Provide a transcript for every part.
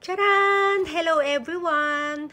Charan! Hello everyone!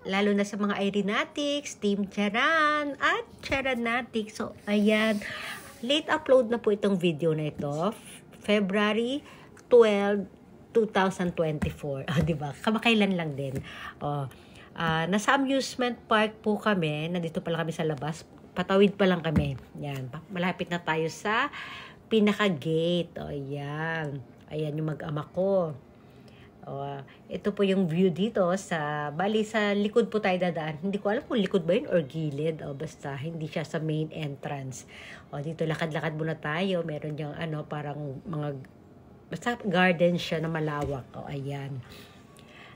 Lalo na sa mga Irenatics, Team Charan at Charanatics. So, ayan. Late upload na po itong video na ito. February 12, 2024. Diba? Kamakailan lang din. Nasa amusement park po kami. Nandito pala kami sa labas. Patawid pa lang kami. Yan. Malapit na tayo sa pinaka-gate. Ayan. Ayan yung mag-ama ko. Ito po yung view dito bali sa likod po tayo dadaan. Hindi ko alam kung likod ba yun or gilid. Basta hindi siya sa main entrance. Dito lakad-lakad muna tayo. Meron yung parang mga basta garden siya na malawak. Ayan.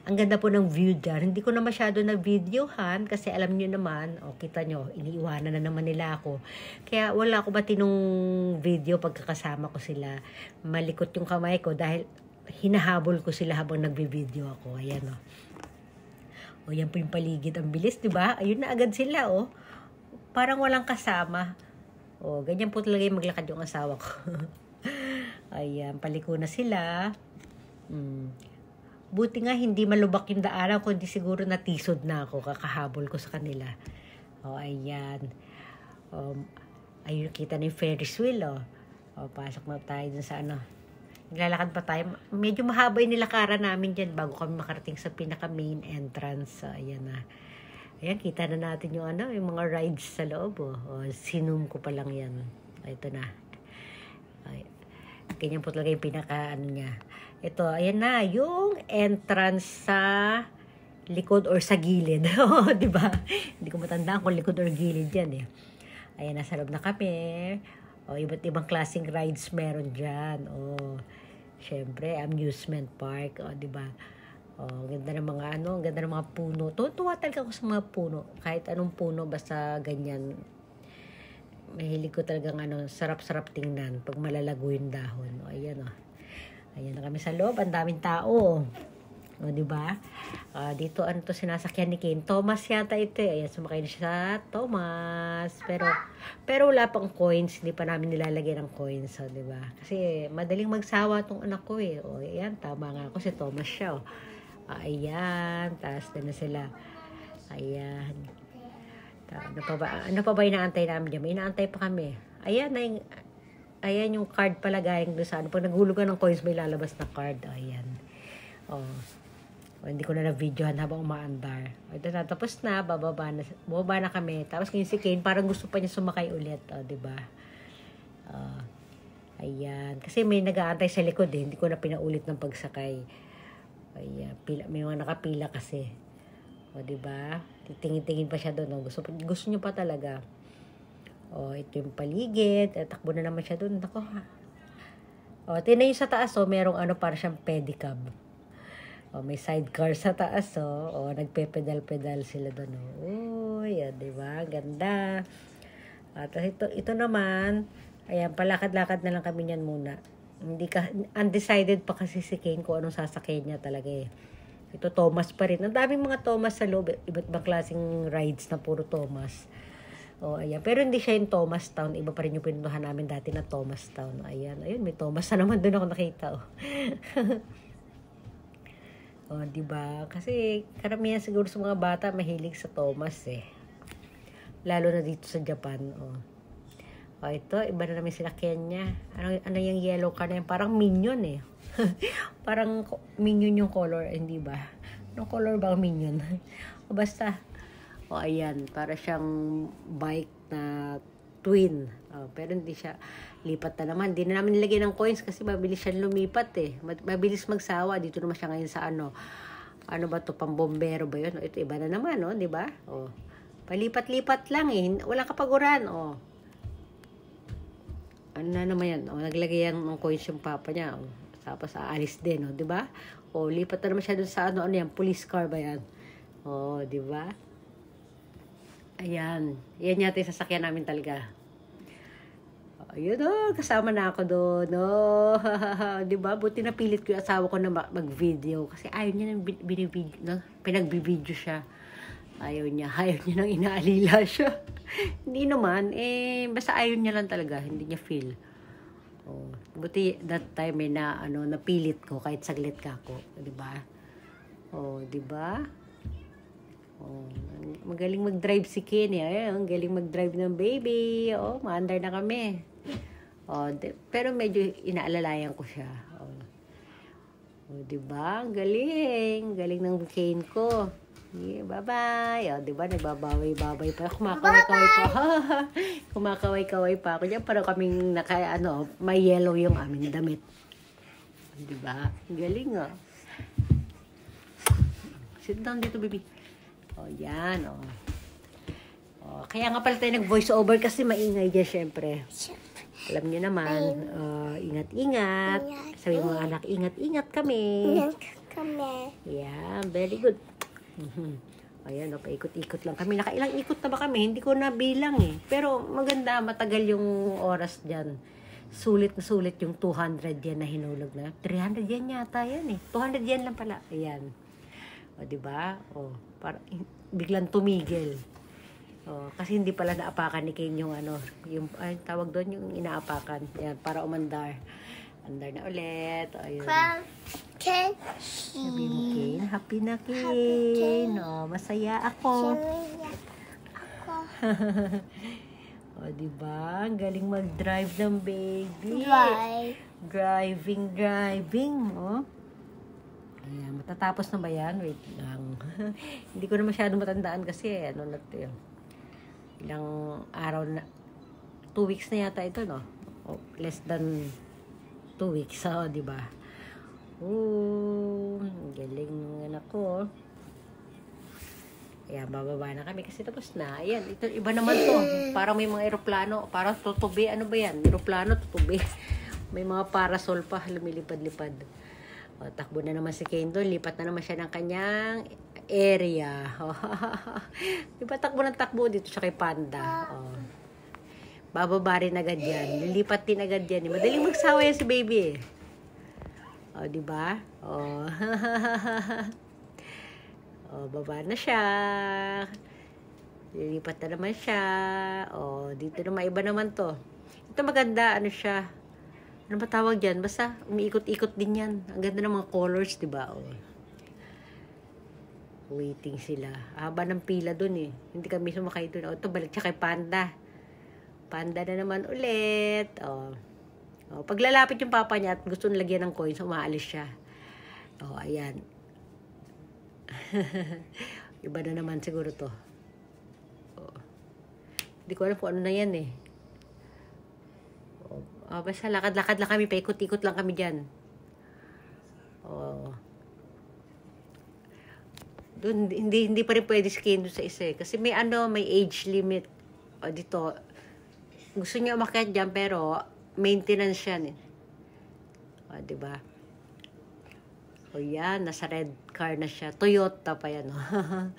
Ang ganda po ng view dyan. Hindi ko na masyado na videohan kasi alam nyo naman, kita nyo, iniiwanan na naman nila ako. Kaya wala ko batinong video pagkakasama ko sila. Malikot yung kamay ko dahil hinahabol ko sila habang nagbi-video ako. Ayan yan po yung paligid. Ang bilis, di ba? Ayun na agad sila, Parang walang kasama. Ganyan po talaga yung maglakad yung asawa ko. Ayan, paliko na sila. Buti nga hindi malubak yung daanan ko, hindi siguro natisod na ako kakahabol ko sa kanila. Ayan. Ayun, kita na yung Ferris wheel, pasok na tayo dun sa Naglalakad pa tayo. Medyo mahaba yung nilakaran namin dyan bago kami makarating sa pinaka-main entrance. Ayan na. Ayan, kita na natin yung yung mga rides sa loob. Sinum ko pa lang yan. Ito na. Ganyan po talaga yung niya. Ito, ayan na. Yung entrance sa likod or sa gilid. Diba? Hindi ko matandaan kung likod or gilid yan Ayan, nasa loob na kami. Iba't ibang klaseng rides meron dyan. Syempre, amusement park. Diba? Ganda ng mga ganda ng mga puno. Tuwa talaga ako sa mga puno. Kahit anong puno, basta ganyan. Mahilig ko talagang sarap-sarap tingnan pag malalago yung dahon. Ayan Ayan na kami sa loob. Ang daming tao. Diba? Dito to sinasakyan ni Kane. Thomas yata ito Ayan, sumakay na siya sa Thomas. Pero wala pang coins. Hindi pa namin nilalagay ng coins. Diba? Kasi madaling magsawa tong anak ko Ayan, tama nga ako. Si Thomas siya. Ayan. Taas na sila. Ayan. Ano pa ba inaantay namin dyan? May inaantay pa kami. Ayan yung card pala gayang doon sa Pag naghulugan ng coins, may lalabas na card. Ayan. Hindi ko na na-videohan habang umaandar. Ito na, tapos na, bababa na kami. Tapos ngayon si Kane, parang gusto pa niya sumakay ulit. Diba? Ayan. Kasi may nag-aantay sa likod Hindi ko na pinaulit ng pagsakay. Ayan. May mga nakapila kasi. Diba? Titingin-tingin pa siya doon. Gusto niyo pa talaga. Ito yung paligid. Takbo na naman siya doon. Ako tingnan yung sa taas. Merong para siyang pedicab. May sidecar sa taas, nagpe-pedal-pedal sila doon, diba? Ganda. At ito naman, ayan, palakad-lakad na lang kami niyan muna. Undecided pa kasi si Kane kung anong sasakyan niya talaga Ito, Thomas pa rin. Ang daming mga Thomas sa loob. Iba't ibang klaseng rides na puro Thomas. Ayan. Pero hindi siya yung Thomas Town. Iba pa rin yung pinuntahan namin dati na Thomas Town. Ayan, may Thomas na naman doon ako nakita, diba? Kasi karamihan siguro sa mga bata mahilig sa Thomas Lalo na dito sa Japan. Ito, iba na namin sinakyan niya. Ano yung yellow car na yun? Parang Minion Parang Minion yung color, hindi ba? Anong color ba ang Minion? Basta. Ayan, para siyang bike na twin. Pero hindi siya lipat na naman. Hindi na namin nilagay ng coins kasi mabilis siya lumipat Mabilis magsawa. Dito naman siya ngayon sa ano ba to, pambombero ba yun? Ito iba na naman, di ba? Palipat-lipat lang Wala kapaguran, Ano na naman yan? Naglagay yan ng coins yung papa niya. Tapos aalis din, di ba? Lipat na naman siya dun sa ano yan? Police car ba yan? Di ba? Ayan. Yan yata yung sasakyan namin talaga. Ayun kasama na ako doon. Diba? Buti napilit ko yung asawa ko na mag-video. Kasi ayaw niya nang pinagbibideo siya. Ayaw niya nang inaalila siya. Hindi naman. Basta ayaw niya lang talaga. Hindi niya feel. Buti that time napilit ko kahit saglit ka ako. Diba? Oh, di ba? Oh, magaling mag-drive si Ken eh. Ayun, galing mag-drive ng baby. Oh, maandar na kami. Oh, pero medyo inaalalayan ko siya. Oh, oh di ba? Galing. Galing ng Ken ko. Yeah, bye-bye. Oh, di ba? Nagbabaway-babay pa. Kumakaway-kaway pa. Kumakaway-kaway pa ako. Diyan parang kaming may yellow yung aming damit. Di ba? Galing oh. Sit down dito, baby. Oh, yan, oh. Oh, kaya nga pala tayo nag-voice over kasi maingay dyan, syempre. Alam niyo naman, ingat-ingat. Sabi mo, anak, ingat-ingat kami. Ingat kami. Yeah, very good. Ayan, paikot-ikot lang kami. Nakailang ikot na ba kami? Hindi ko na bilang eh. Pero maganda, matagal yung oras dyan. Sulit na sulit yung 200 yan na hinulog na. 300 yan yata yan eh. 200 yan lang pala. Ayan. O, diba? O, biglang tumigil. O, kasi hindi pala naapakan ni Kane yung tawag doon yung inaapakan. Ayan, para umandar. Andar na ulit. O, ayun. Ken. Sabi mo, Kane, happy na Kane. O, masaya ako. Ako. O, diba? Ang galing mag-drive ng baby. Driving. O. Ayan, matatapos na ba yan? Wait lang. Hindi ko na masyadong matandaan kasi ilang araw na 2 weeks na yata ito, no? O, less than 2 weeks. So, di ba? Galing ng anak ko. Ayan, bababa na kami kasi tapos na. Ayan, ito, iba naman to. Parang may mga eroplano. Parang tutubi. Ano ba yan? Eroplano, tutubi. May mga parasol pa. Lumilipad-lipad. O, takbo na naman si Kane doon. Lipat na naman siya ng kanyang area. Diba takbo ng takbo dito siya kay Panda. O. Bababa rin agad yan. Lilipat din agad yan. Madaling magsawa yan si baby eh. O, diba? O. O, baba na siya. Lilipat na naman siya. O, dito naman iba naman to. Ito maganda. Ano siya? Ano ba tawag dyan? Basta umiikot-ikot din yan. Ang ganda ng mga colors, diba? O. Waiting sila. Haba ng pila dun eh. Hindi kami sumakay dun. O, ito balik siya kay Panda. Panda na naman ulit. O. O, pag lalapit yung papa niya at gusto nilagyan ng coins, umaalis siya. O, ayan. Iba na naman siguro to. O. Hindi ko alam kung ano na yan eh. Oh, basta lakad-lakad lang kami, paikot-ikot lang kami dyan. Oh. Doon, hindi pa rin pwede skin doon sa isa eh. Kasi may age limit. O, dito, gusto niya umakyat dyan, pero maintenance yan eh. O, diba? O, yan, nasa red car na siya. Toyota pa yan, oh.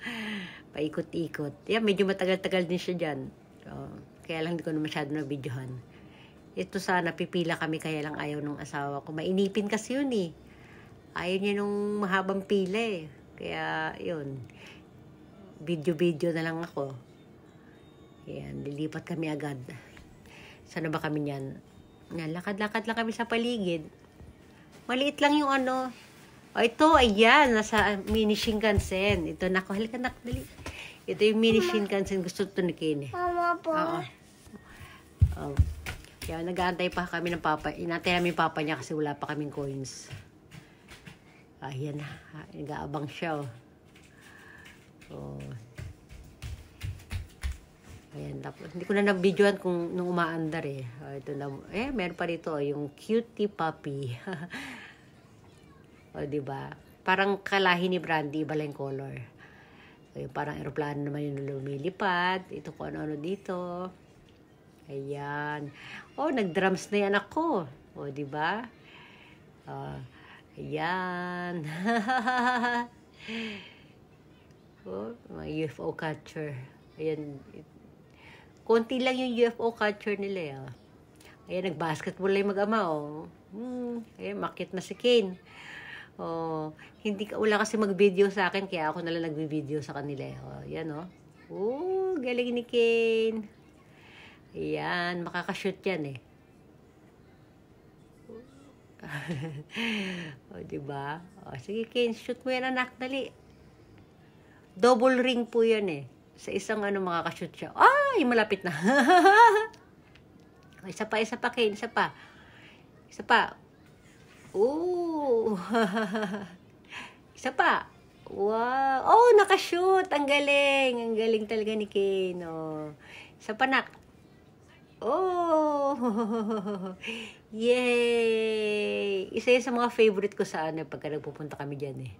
Paikot-ikot. Yan, medyo matagal-tagal din siya dyan. O, kaya lang hindi ko na masyado na videohan. Ito sana, pipila kami, kaya lang ayaw ng asawa ko. Mainipin kasi yun eh. Ayaw niya nung mahabang pila eh. Kaya, yun. Video-video na lang ako. Yan, lilipat kami agad. Sana ba kami niyan? Yan, lakad-lakad lang kami sa paligid. Maliit lang yung ano. O, ito, ayan, nasa mini Shinkansen. Ito, nako, halika nak, dali. Ito yung mini Shinkansen. Gusto ito ni Ken eh. Mama po. Oo. Oh. Kaya nag-aantay pa kami ng papa. Inantay namin yung papa niya kasi wala pa kaming coins. Ayan na. Nag-aabang siya. Oh. Ayan. Tapos, hindi ko na na-videoan kung nung umaandar eh. Ito na. Meron pa rito. Yung cutie puppy. O, diba? Parang kalahi ni Brandy. Iba lang yung color. O, parang aeroplano naman yung lumilipad. Ito kung ano-ano dito. Ayan. Oh, nag-drums na yan ako. O, diba? Ayan. Oh, mga UFO catcher. Ayan. Konti lang yung UFO catcher nila. Ayan, nag-basketball lang yung mag-ama. Oh. Ayan, makit na si Kane. Oh, wala kasi mag-video sa akin, kaya ako nalang nag-video sa kanila. Oh, ayan, oh. Oh, galing ni Kane. Ayan, makakashoot yan eh. O, diba? O, sige, Ken, shoot mo yan, anak. Dali. Double ring po yan eh. Sa isang makakashoot siya. Ay, malapit na. Isa pa, Ken. Isa pa. Ooh. Isa pa. Wow. Oh, nakashoot. Ang galing. Ang galing talaga ni Ken. Oh. Isa pa, nak. Oh. Yay. Isa yan sa mga favorite ko sa pagka nagpupunta kami dyan eh.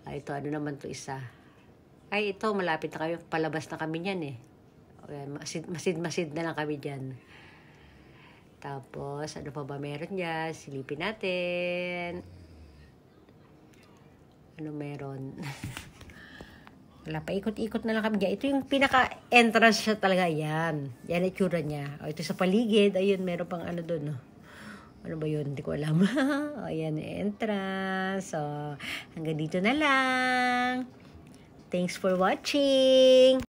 Ito, naman to isa. Ay, ito, malapit na kami. Palabas na kami niyan eh. Masid na lang kami dyan. Tapos, ano pa ba meron dyan? Silipin natin. Ano meron? Wala pa, ikot-ikot na lang kami dyan. Ito yung pinaka-entrance siya talaga. Yan ang itsura niya. O, ito sa paligid. Ayun, meron pang doon. Ano ba yun? Hindi ko alam. Ayan, entrance. So, hanggang dito na lang. Thanks for watching.